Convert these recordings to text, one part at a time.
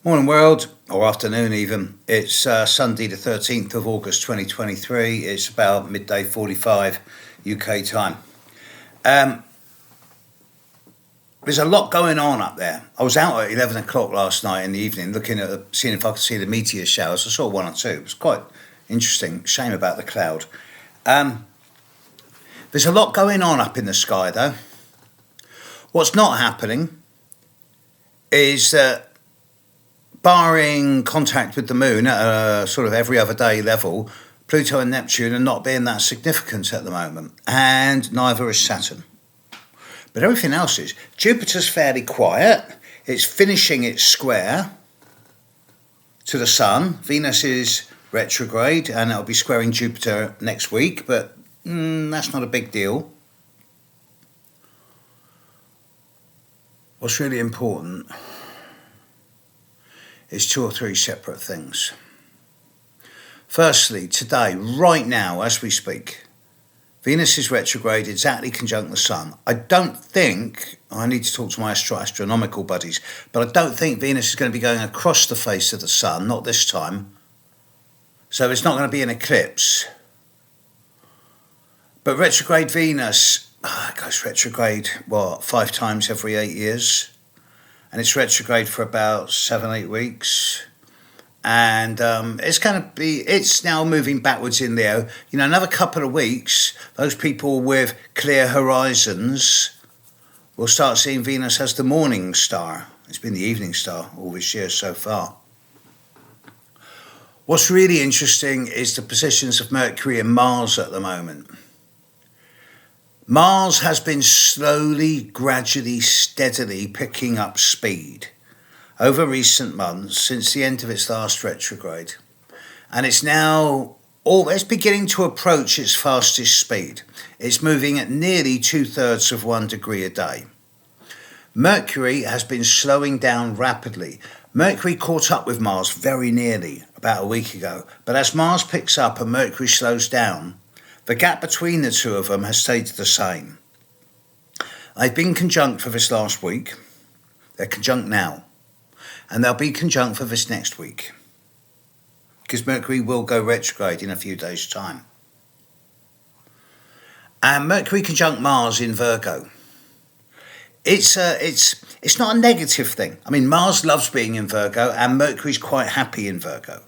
Morning world, or afternoon even. It's Sunday the 13th of August 2023. It's about midday 45 UK time. There's a lot going on up there. I was out at 11 o'clock last night in the evening looking at seeing if I could see the meteor showers. I saw one or two. It was quite interesting. Shame about the cloud. There's a lot going on up in the sky though. What's not happening is that barring contact with the moon at a sort of every other day level, Pluto and Neptune are not being that significant at the moment, and neither is Saturn. But everything else is. Jupiter's fairly quiet. It's finishing its square to the Sun. Venus is retrograde, and it'll be squaring Jupiter next week, but that's not a big deal. What's really important is two or three separate things. Firstly, today, right now, as we speak, Venus is retrograde, exactly conjunct the Sun. I don't think, I need to talk to my astronomical buddies, but I don't think Venus is going to be going across the face of the Sun, not this time. So it's not going to be an eclipse. But retrograde Venus, it goes retrograde, 5 times every 8 years? And it's retrograde for about 7-8 weeks. And it's now moving backwards in Leo. Another couple of weeks, those people with clear horizons will start seeing Venus as the morning star. It's been the evening star all this year so far. What's really interesting is the positions of Mercury and Mars at the moment. Mars has been slowly, gradually, steadily picking up speed over recent months since the end of its last retrograde. And it's now it's beginning to approach its fastest speed. It's moving at nearly 2/3 of 1 degree a day. Mercury has been slowing down rapidly. Mercury caught up with Mars very nearly about a week ago. But as Mars picks up and Mercury slows down, the gap between the two of them has stayed the same. They've been conjunct for this last week. They're conjunct now. And they'll be conjunct for this next week. Because Mercury will go retrograde in a few days' time. And Mercury conjunct Mars in Virgo. It's not a negative thing. I mean, Mars loves being in Virgo and Mercury's quite happy in Virgo.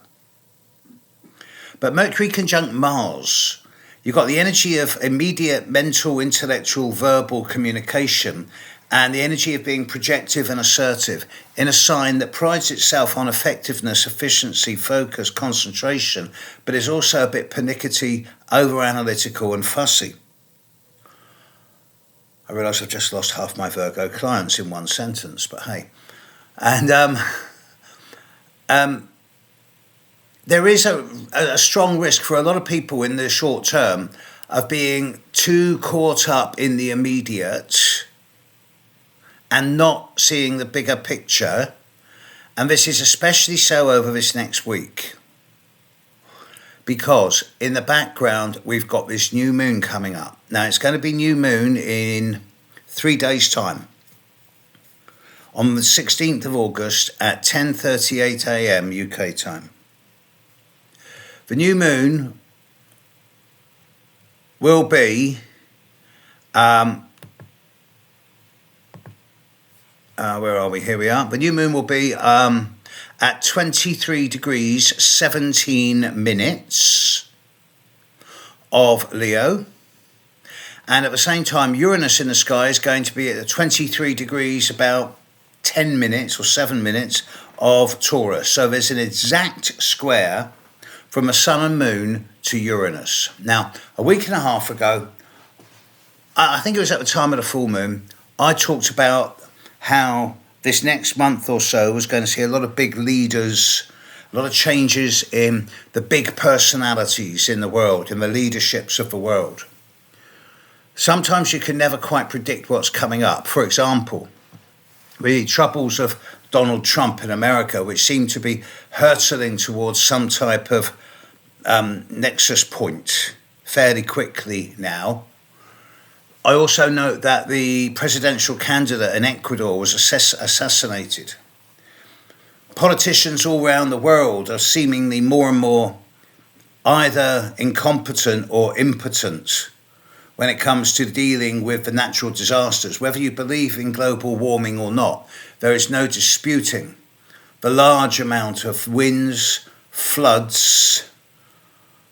But Mercury conjunct Mars, you've got the energy of immediate mental, intellectual, verbal communication and the energy of being projective and assertive in a sign that prides itself on effectiveness, efficiency, focus, concentration, but is also a bit pernickety, over-analytical and fussy. I realise I've just lost half my Virgo clients in one sentence, but hey. And there is a strong risk for a lot of people in the short term of being too caught up in the immediate and not seeing the bigger picture. And this is especially so over this next week. Because in the background, we've got this new moon coming up. Now, it's going to be new moon in 3 days' time. On the 16th of August at 10:38 a.m. UK time. The new moon will be, where are we? Here we are. The new moon will be at 23 degrees 17 minutes of Leo. And at the same time, Uranus in the sky is going to be at 23 degrees, about 10 minutes or 7 minutes of Taurus. So there's an exact square from the sun and moon to Uranus. Now, a week and a half ago, I think it was at the time of the full moon, I talked about how this next month or so was going to see a lot of big leaders, a lot of changes in the big personalities in the world, in the leaderships of the world. Sometimes you can never quite predict what's coming up. For example, the troubles of Donald Trump in America, which seem to be hurtling towards some type of nexus point fairly quickly now. I also note that the presidential candidate in Ecuador was assassinated. Politicians all around the world are seemingly more and more either incompetent or impotent when it comes to dealing with the natural disasters. Whether you believe in global warming or not, there is no disputing the large amount of winds, floods,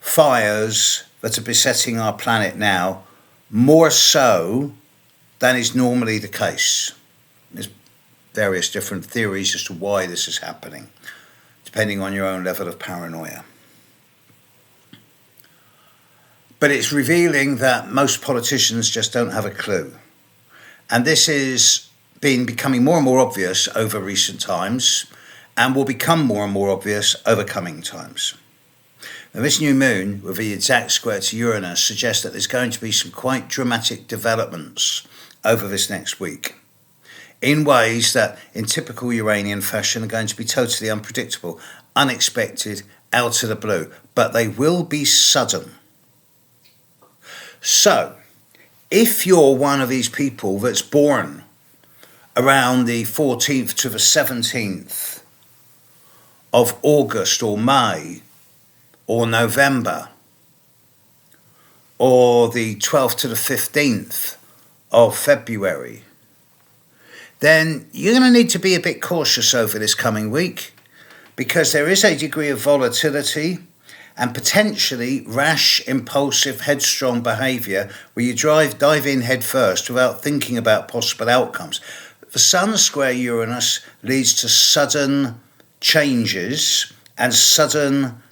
fires that are besetting our planet now, more so than is normally the case. There's various different theories as to why this is happening, depending on your own level of paranoia. But it's revealing that most politicians just don't have a clue. And this is becoming more and more obvious over recent times, and will become more and more obvious over coming times. Now, this new moon, with the exact square to Uranus, suggests that there's going to be some quite dramatic developments over this next week, in ways that, in typical Uranian fashion, are going to be totally unpredictable, unexpected, out of the blue, but they will be sudden. So, if you're one of these people that's born around the 14th to the 17th of August or May or November, or the 12th to the 15th of February, then you're going to need to be a bit cautious over this coming week, because there is a degree of volatility and potentially rash, impulsive, headstrong behaviour where you dive in head first without thinking about possible outcomes. The Sun square Uranus leads to sudden changes and sudden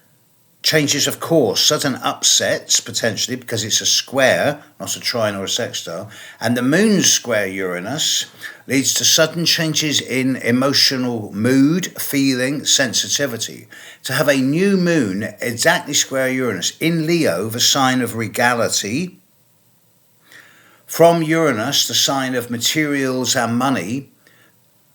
changes of course, sudden upsets potentially, because it's a square, not a trine or a sextile. And the Moon square Uranus leads to sudden changes in emotional mood, feeling, sensitivity. To have a new moon exactly square Uranus in Leo, the sign of regality, from Uranus, the sign of materials and money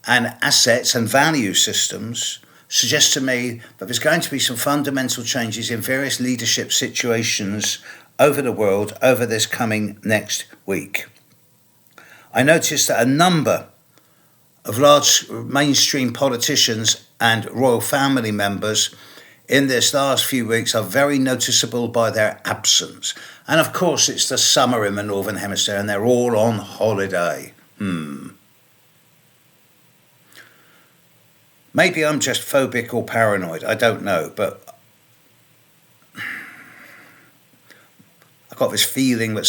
and assets and value systems, suggests to me that there's going to be some fundamental changes in various leadership situations over the world over this coming next week. I noticed that a number of large mainstream politicians and royal family members in this last few weeks are very noticeable by their absence. And of course, it's the summer in the Northern Hemisphere and they're all on holiday. Maybe I'm just phobic or paranoid, I don't know, but I've got this feeling that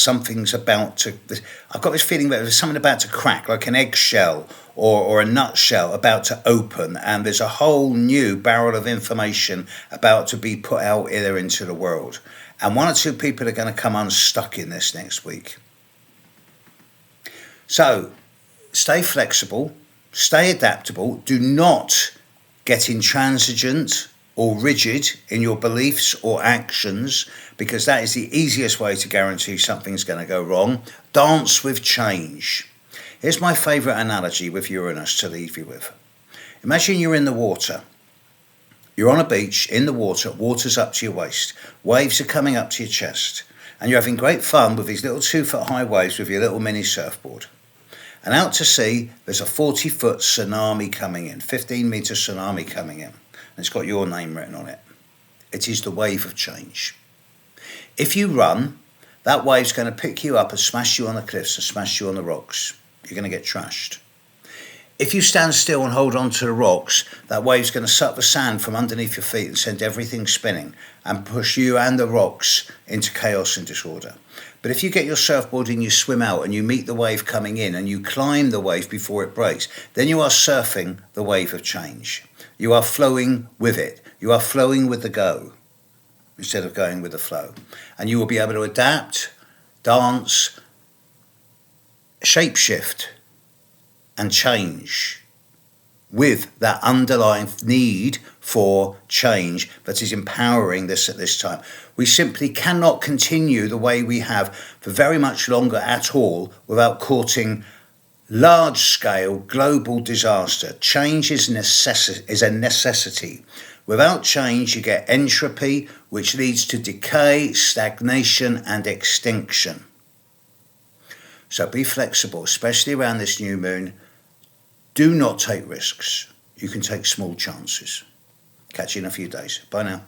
I've got this feeling that there's something about to crack, like an eggshell or a nutshell about to open, and there's a whole new barrel of information about to be put out there into the world. And one or two people are going to come unstuck in this next week. So, stay flexible. Stay adaptable. Do not get intransigent or rigid in your beliefs or actions, because that is the easiest way to guarantee something's going to go wrong. Dance with change. Here's my favourite analogy with Uranus to leave you with. Imagine you're in the water. You're on a beach in the water. Water's up to your waist. Waves are coming up to your chest. And you're having great fun with these little 2-foot high waves with your little mini surfboard. And out to sea, there's a 40-foot tsunami coming in, 15-metre tsunami coming in. And it's got your name written on it. It is the wave of change. If you run, that wave's going to pick you up and smash you on the cliffs and smash you on the rocks. You're going to get trashed. If you stand still and hold on to the rocks, that wave's going to suck the sand from underneath your feet and send everything spinning and push you and the rocks into chaos and disorder. But if you get your surfboard and you swim out and you meet the wave coming in and you climb the wave before it breaks, then you are surfing the wave of change. You are flowing with it. You are flowing with the go instead of going with the flow. And you will be able to adapt, dance, shapeshift and change with that underlying need for change that is empowering this at this time. We simply cannot continue the way we have for very much longer at all without courting large-scale global disaster. Change is a necessity. Without change, you get entropy, which leads to decay, stagnation, and extinction. So be flexible, especially around this new moon. Do not take risks. you can take small chances. Catch you in a few days. Bye now.